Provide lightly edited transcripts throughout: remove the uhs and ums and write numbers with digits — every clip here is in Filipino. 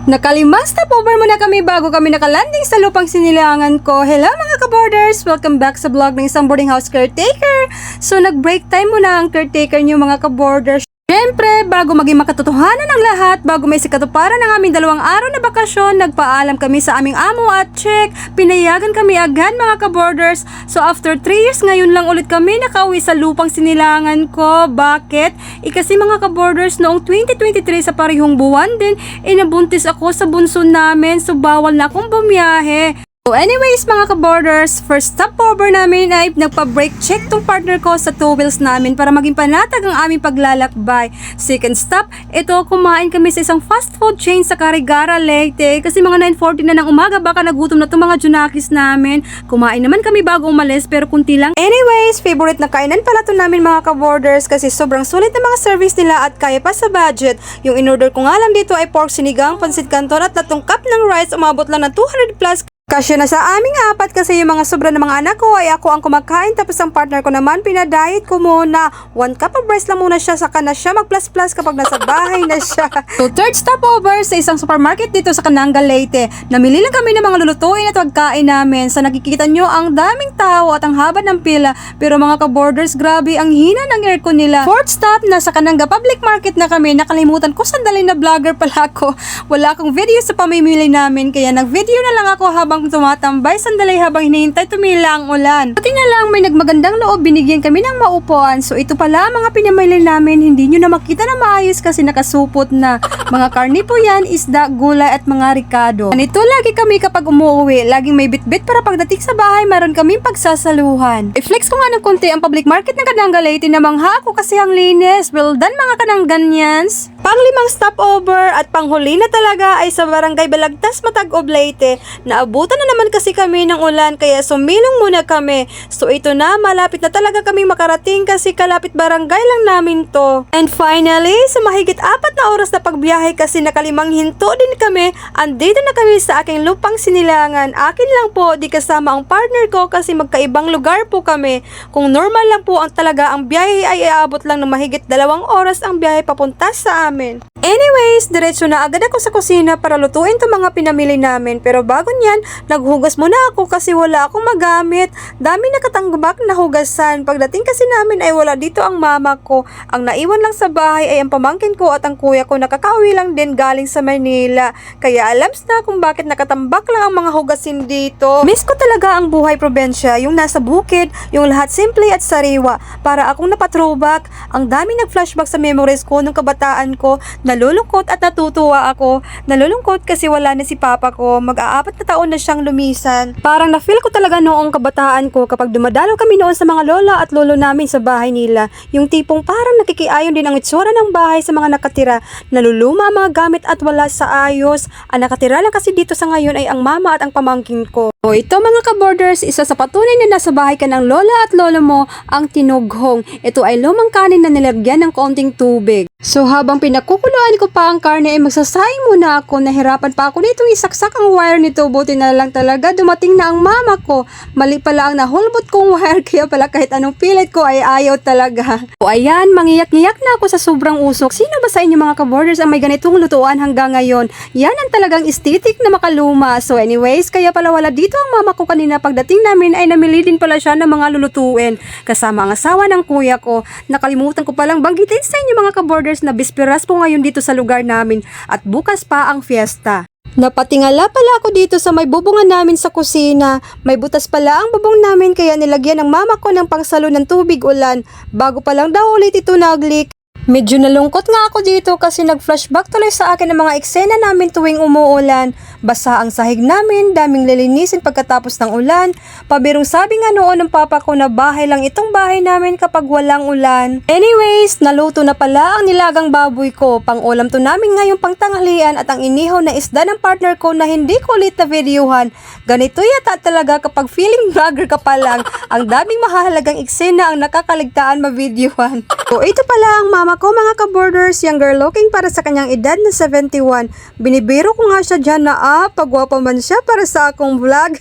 Nakalimas na over muna kami bago kami nakalanding sa lupang sinilangan ko. Hello mga ka-boarders! Welcome back sa vlog ng isang boarding house caretaker. So nag-break time muna ang caretaker niyo mga ka-boarders. Siyempre, bago maging makatotohanan ng lahat, bago may sikatuparan ng aming 2 araw na bakasyon, nagpaalam kami sa aming amo at check. Pinayagan kami agad mga ka-boarders. So after 3 years ngayon lang ulit kami nakauwi sa lupang sinilangan ko. Bakit? Kasi mga ka-boarders, noong 2023 sa parehong buwan din, inabuntis ako sa bunso namin. So bawal na akong bumiyahe. So anyways mga ka-boarders, first stopover namin ay nagpa-brake check tong partner ko sa two wheels namin para maging panatag ang aming paglalakbay. Second stop, ito kumain kami sa isang fast food chain sa Carigara, Leyte kasi mga 9:40 na ng umaga, baka nagutom na itong mga junakis namin. Kumain naman kami bago umalis pero kunti lang. Anyways, favorite na kainan pala ito namin mga ka-boarders kasi sobrang sulit na mga service nila at kaya pa sa budget. Yung in-order ko nga lang dito ay pork sinigang, pansit canton at 3 cup ng rice, umabot lang ng 200 plus. Kasya na sa aming 4 kasi yung mga sobra ng mga anak ko ay ako ang kumakain tapos ang partner ko naman pinadiet ko muna. 1 cup of rice lang muna siya, saka na siya mag-plus-plus kapag nasa bahay na siya. So third stopover sa isang supermarket dito sa Cananga, Leyte. Namili lang kami ng mga lulutuin at pagkain namin. Sa nakikita nyo ang daming tao at ang haba ng pila, pero mga ka-boarders, grabe ang hina ng aircon nila. Fourth stop, nasa Cananga Public Market na kami. Nakalimutan ko sandali na vlogger pala ako. Wala akong video sa pamimili namin kaya nag-video na lang ako habang tumatambay sandali habang hinihintay tumila ang ulan. Buti na lang may nagmagandang loob, binigyan kami ng maupuan. So ito pala mga pinamili namin, hindi nyo na makita na maayos kasi nakasupot na. Mga karni po yan, isda, gulay at mga ricado. Ganito lagi kami kapag umuwi, laging may bitbit para pagdating sa bahay meron kaming pagsasaluhan. I-flex ko nga ng konti ang public market ng Cananga, Leyte, namangha ako kasi ang linis. Well done mga Cananganyans. Pang-5 stopover at panghuli na talaga ay sa Barangay Balagtas, Matag-Ob, Leyte. Naabutan na naman kasi kami ng ulan kaya sumilong muna kami. So ito na, malapit na talaga kaming makarating kasi kalapit barangay lang namin to. And finally, sa mahigit 4 na oras na pagbiyahe kasi nakalimang hinto din kami, andito na kami sa aking lupang sinilangan. Akin lang po, di kasama ang partner ko kasi magkaibang lugar po kami. Kung normal lang po ang talaga ang biyahe ay aabot lang ng mahigit 2 oras ang biyahe papunta sa amin. Anyways, diretso na agad ako sa kusina para lutuin itong mga pinamili namin. Pero bago niyan, naghugas muna ako kasi wala akong magamit. Dami nakatangbak na hugasan. Pagdating kasi namin ay wala dito ang mama ko. Ang naiwan lang sa bahay ay ang pamangkin ko at ang kuya ko nakakauwi lang din galing sa Manila. Kaya alams na kung bakit nakatambak lang ang mga hugasin dito. Miss ko talaga ang buhay probensya, yung nasa bukid, yung lahat simple at sariwa. Para akong napatrowback. Ang dami nag-flashback sa memories ko nung kabataan ko. Nalulungkot at natutuwa ako. Nalulungkot kasi wala na si papa ko. Mag-4 na taon na siyang lumisan. Parang na-feel ko talaga noong kabataan ko kapag dumadalo kami noon sa mga lola at lolo namin sa bahay nila. Yung tipong parang nakikiayon din ang itsura ng bahay sa mga nakatira. Naluluma mga gamit at wala sa ayos. Ang nakatira lang kasi dito sa ngayon ay ang mama at ang pamangkin ko. O ito mga ka-boarders, isa sa patunay na nasa bahay ka ng lola at lolo mo, ang tinughong. Ito ay lumang kanin na nilagyan ng kaunting tubig. So habang pinakukuluan ko pa ang karne ay magsasayang muna ako. Nahirapan pa ako nitong isaksak ang wire nito. Buti na lang talaga dumating na ang mama ko. Mali pala ang nahulbot kong wire kaya pala kahit anong pilit ko ay ayaw talaga. O ayan, mangiyak-ngiyak na ako sa sobrang usok. Sino ba sa inyo mga ka-boarders ang may ganitong lutuan hanggang ngayon? Yan ang talagang aesthetic na makaluma. So anyways, kaya pala wala dito ang mama ko kanina. Pagdating namin ay namili din pala siya ng mga lulutuin. Kasama ang asawa ng kuya ko. Nakalimutan ko palang banggitin sa inyo mga ka-boarders na bisperas po ngayon dito sa lugar namin at bukas pa ang fiesta. Napatingala pala ako dito sa may bubungan namin sa kusina. May butas pala ang bubong namin kaya nilagyan ng mama ko ng pangsalo ng tubig ulan. Bago pa lang daw ulit ito nag-leak. Medyo nalungkot nga ako dito kasi nag-flashback tuloy sa akin ang mga eksena namin tuwing umuulan. Basa ang sahig namin, daming lilinisin pagkatapos ng ulan. Pabirong sabi nga noon ng papa ko na bahay lang itong bahay namin kapag walang ulan. Anyways, naluto na pala ang nilagang baboy ko. Pang-ulam to namin ngayong pangtanghalian at ang inihaw na isda ng partner ko na hindi ko ulit na videohan. Ganito yata talaga kapag feeling vlogger ka pa lang. Ang daming mahalagang eksena ang nakakaligtaan ma-videohan. So ito pala ang mama ko mga ka-boarders, younger looking para sa kanyang edad na 71. Binibiro ko nga siya dyan na pagwapa man siya para sa akong vlog.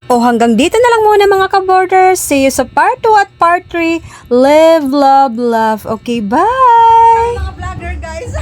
O hanggang dito na lang muna mga ka-boarders. See you sa part 2 at part 3. Live, love, love. Okay, bye! Mga vlogger guys.